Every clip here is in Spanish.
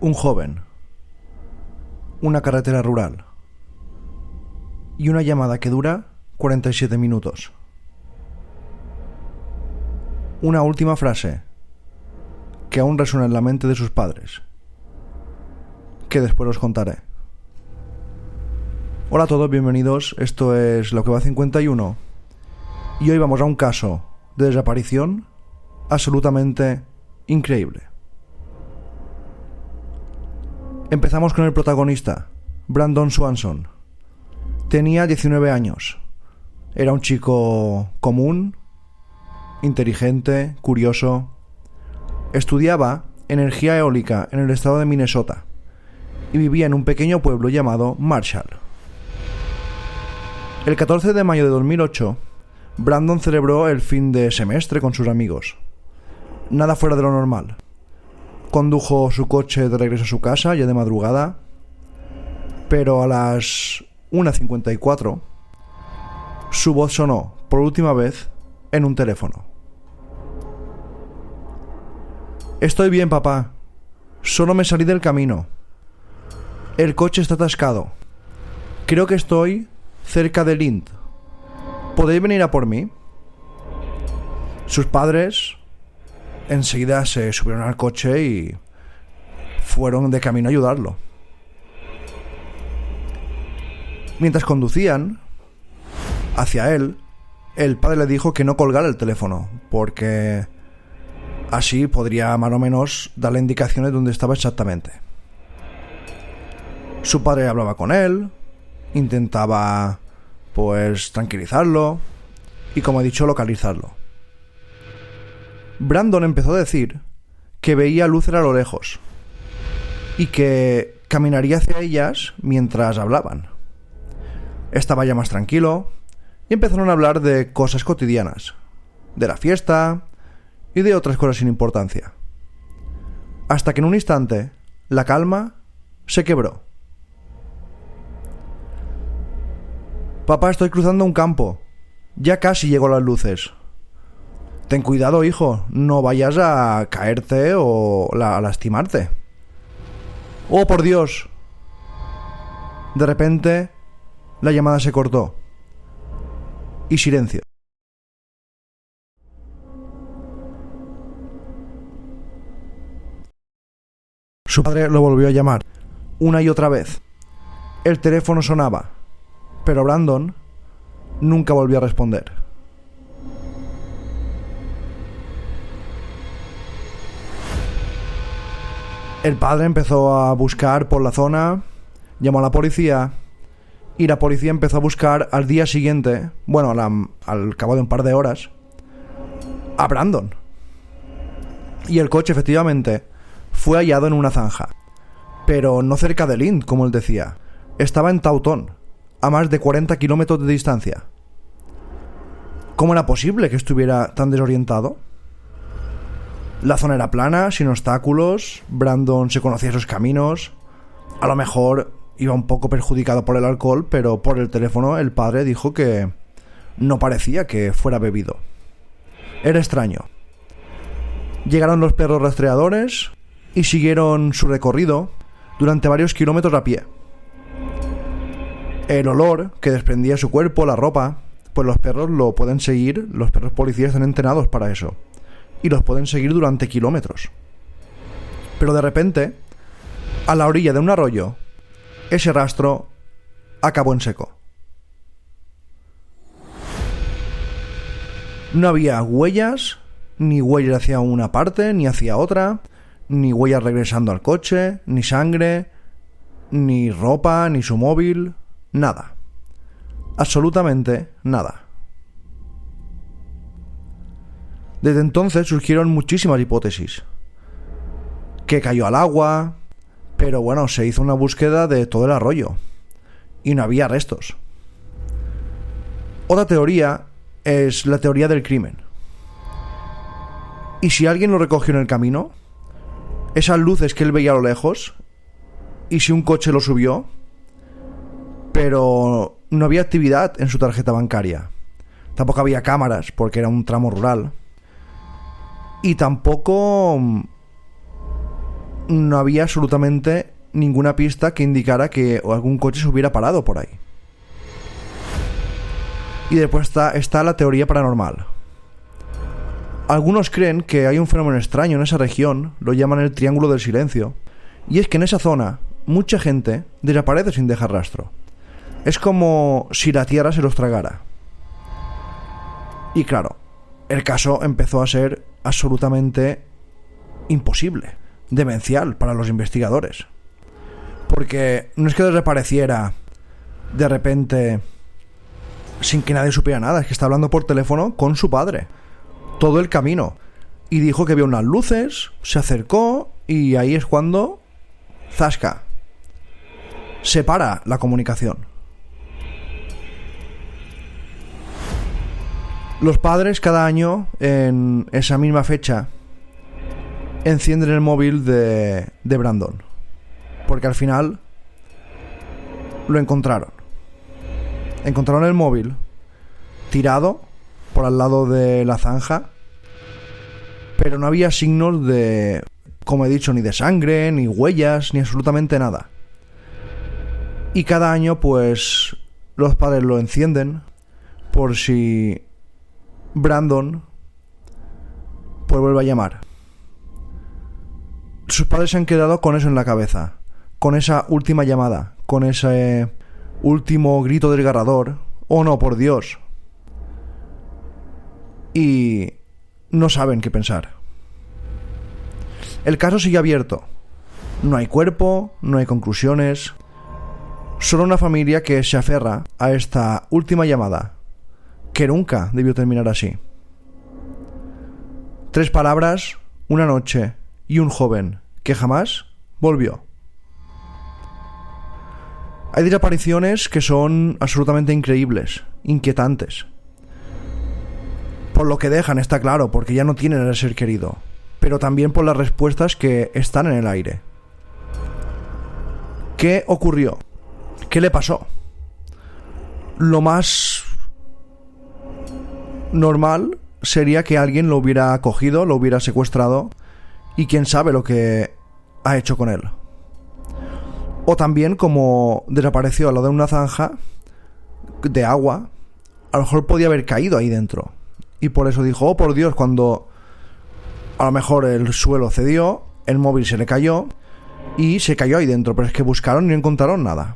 Un joven, una carretera rural y una llamada que dura 47 minutos. Una última frase que aún resuena en la mente de sus padres, que después os contaré. Hola a todos, bienvenidos. Esto es Lo que va 51 y hoy vamos a un caso de desaparición absolutamente increíble. Empezamos con el protagonista, Brandon Swanson. Tenía 19 años. Era un chico común, inteligente, curioso. Estudiaba energía eólica en el estado de Minnesota y vivía en un pequeño pueblo llamado Marshall. El 14 de mayo de 2008, Brandon celebró el fin de semestre con sus amigos. Nada fuera de lo normal. Condujo su coche de regreso a su casa ya de madrugada, pero a las 1:54 su voz sonó por última vez en un teléfono. «Estoy bien, papá. Solo me salí del camino. El coche está atascado. Creo que estoy cerca de Lind. ¿Podéis venir a por mí?» Sus padres enseguida se subieron al coche y fueron de camino a ayudarlo. Mientras conducían hacia él, el padre le dijo que no colgara el teléfono, porque así podría más o menos darle indicaciones de dónde estaba exactamente. Su padre hablaba con él, intentaba tranquilizarlo y, como he dicho, localizarlo. Brandon empezó a decir que veía luces a lo lejos y que caminaría hacia ellas mientras hablaban. Estaba ya más tranquilo y empezaron a hablar de cosas cotidianas, de la fiesta y de otras cosas sin importancia. Hasta que en un instante la calma se quebró. «Papá, estoy cruzando un campo. Ya casi llego a las luces. Ten cuidado, hijo, no vayas a caerte o a lastimarte». «Oh, por Dios». De repente, la llamada se cortó. Y silencio. Su padre lo volvió a llamar, una y otra vez. El teléfono sonaba, pero Brandon nunca volvió a responder. El padre empezó a buscar por la zona, llamó a la policía y la policía empezó a buscar al día siguiente, al cabo de un par de horas, a Brandon. Y el coche efectivamente fue hallado en una zanja, pero no cerca de Lind, como él decía. Estaba en Taunton, a más de 40 kilómetros de distancia. ¿Cómo era posible que estuviera tan desorientado? La zona era plana, sin obstáculos. Brandon se conocía esos caminos. A lo mejor iba un poco perjudicado por el alcohol, pero por el teléfono el padre dijo que no parecía que fuera bebido. Era extraño. Llegaron los perros rastreadores y siguieron su recorrido durante varios kilómetros a pie. El olor que desprendía su cuerpo, la ropa, pues los perros lo pueden seguir, los perros policías están entrenados para eso. Y los pueden seguir durante kilómetros. Pero de repente, a la orilla de un arroyo, ese rastro acabó en seco. No había huellas, ni huellas hacia una parte, ni hacia otra, ni huellas regresando al coche, ni sangre, ni ropa, ni su móvil, nada. Absolutamente nada. Desde entonces surgieron muchísimas hipótesis. Que cayó al agua, pero se hizo una búsqueda de todo el arroyo y no había restos. Otra teoría es la teoría del crimen. ¿Y si alguien lo recogió en el camino? Esas luces que él veía a lo lejos, ¿y si un coche lo subió? Pero no había actividad en su tarjeta bancaria. Tampoco había cámaras porque era un tramo rural. Y tampoco no había absolutamente ninguna pista que indicara que algún coche se hubiera parado por ahí. Y después está la teoría paranormal. Algunos creen que hay un fenómeno extraño en esa región, lo llaman el Triángulo del Silencio, y es que en esa zona mucha gente desaparece sin dejar rastro. Es como si la tierra se los tragara. Y claro, el caso empezó a ser absolutamente imposible, demencial para los investigadores. Porque no es que desapareciera de repente sin que nadie supiera nada, es que está hablando por teléfono con su padre todo el camino y dijo que vio unas luces, se acercó y ahí es cuando zasca, se para la comunicación. Los padres cada año en esa misma fecha encienden el móvil de Brandon, porque al final lo encontraron el móvil tirado por al lado de la zanja, pero no había signos de, como he dicho, ni de sangre, ni huellas, ni absolutamente nada. Y cada año pues los padres lo encienden por si Brandon pues vuelve a llamar. Sus padres se han quedado con eso en la cabeza, con esa última llamada, con ese último grito desgarrador. Oh no, por Dios. Y no saben qué pensar. El caso sigue abierto. No hay cuerpo, no hay conclusiones. Solo una familia que se aferra a esta última llamada, que nunca debió terminar así. 3 palabras, una noche y un joven que jamás volvió. Hay desapariciones que son absolutamente increíbles, inquietantes. Por lo que dejan, está claro, porque ya no tienen el ser querido, pero también por las respuestas que están en el aire. ¿Qué ocurrió? ¿Qué le pasó? Lo más normal sería que alguien lo hubiera cogido, lo hubiera secuestrado y quién sabe lo que ha hecho con él. O también, como desapareció a lo de una zanja de agua, a lo mejor podía haber caído ahí dentro. Y por eso dijo, oh por Dios, cuando a lo mejor el suelo cedió, el móvil se le cayó y se cayó ahí dentro. Pero es que buscaron y no encontraron nada.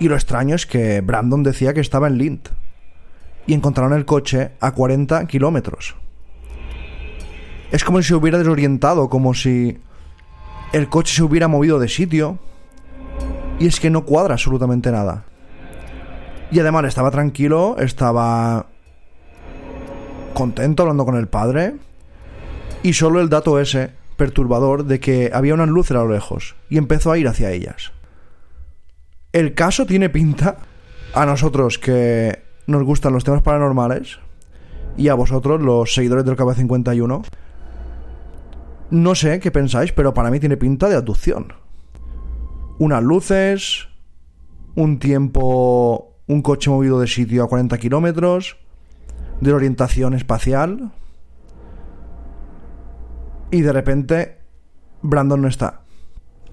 Y lo extraño es que Brandon decía que estaba en Lint y encontraron el coche a 40 kilómetros. Es como si se hubiera desorientado, como si el coche se hubiera movido de sitio. Y es que no cuadra absolutamente nada. Y además estaba tranquilo, estaba contento hablando con el padre. Y solo el dato ese perturbador de que había unas luces a lo lejos y empezó a ir hacia ellas. El caso tiene pinta, a nosotros que nos gustan los temas paranormales y a vosotros, los seguidores del Cabo 51, no sé qué pensáis, pero para mí tiene pinta de abducción. Unas luces, un tiempo, un coche movido de sitio a 40 kilómetros, de orientación espacial, y de repente Brandon no está.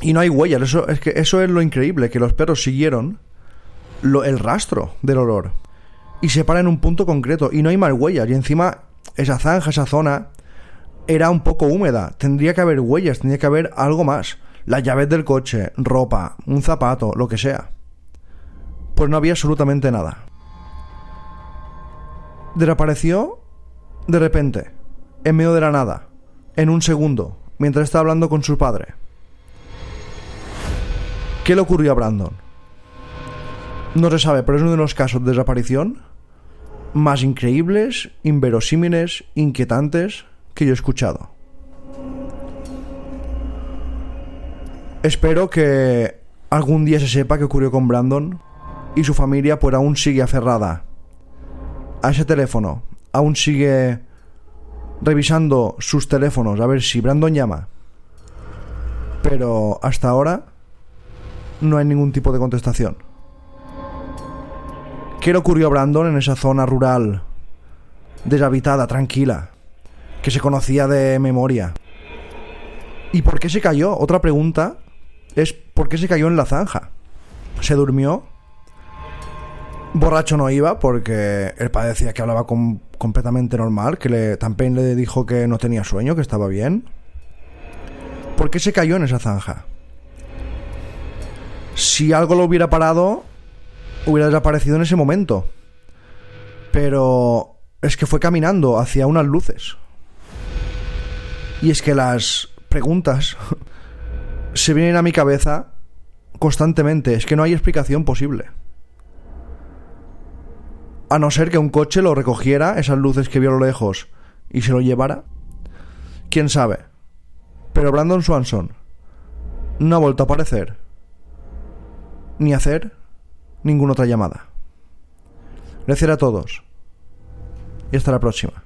Y no hay huellas. Eso es lo increíble, que los perros siguieron el rastro del olor y se paran en un punto concreto y no hay más huellas. Y encima esa zanja, esa zona era un poco húmeda. Tendría que haber huellas, tendría que haber algo más. Las llaves del coche, ropa, un zapato, lo que sea. Pues no había absolutamente nada. Desapareció de repente, en medio de la nada, en un segundo, mientras estaba hablando con su padre. ¿Qué le ocurrió a Brandon? No se sabe, pero es uno de los casos de desaparición más increíbles, inverosímiles, inquietantes que yo he escuchado. Espero que algún día se sepa qué ocurrió con Brandon y su familia pues aún sigue aferrada a ese teléfono, aún sigue revisando sus teléfonos a ver si Brandon llama, pero hasta ahora no hay ningún tipo de contestación. ¿Qué le ocurrió a Brandon en esa zona rural, deshabitada, tranquila, que se conocía de memoria? ¿Y por qué se cayó? Otra pregunta es ¿por qué se cayó en la zanja? ¿Se durmió? Borracho no iba porque el padre decía que hablaba completamente normal, que también le dijo que no tenía sueño, que estaba bien. ¿Por qué se cayó en esa zanja? Si algo lo hubiera parado, hubiera desaparecido en ese momento. Pero es que fue caminando hacia unas luces. Y es que las preguntas se vienen a mi cabeza constantemente. Es que no hay explicación posible. A no ser que un coche lo recogiera, esas luces que vio a lo lejos, y se lo llevara. ¿Quién sabe? Pero Brandon Swanson no ha vuelto a aparecer ni a hacer ninguna otra llamada. Gracias a todos y hasta la próxima.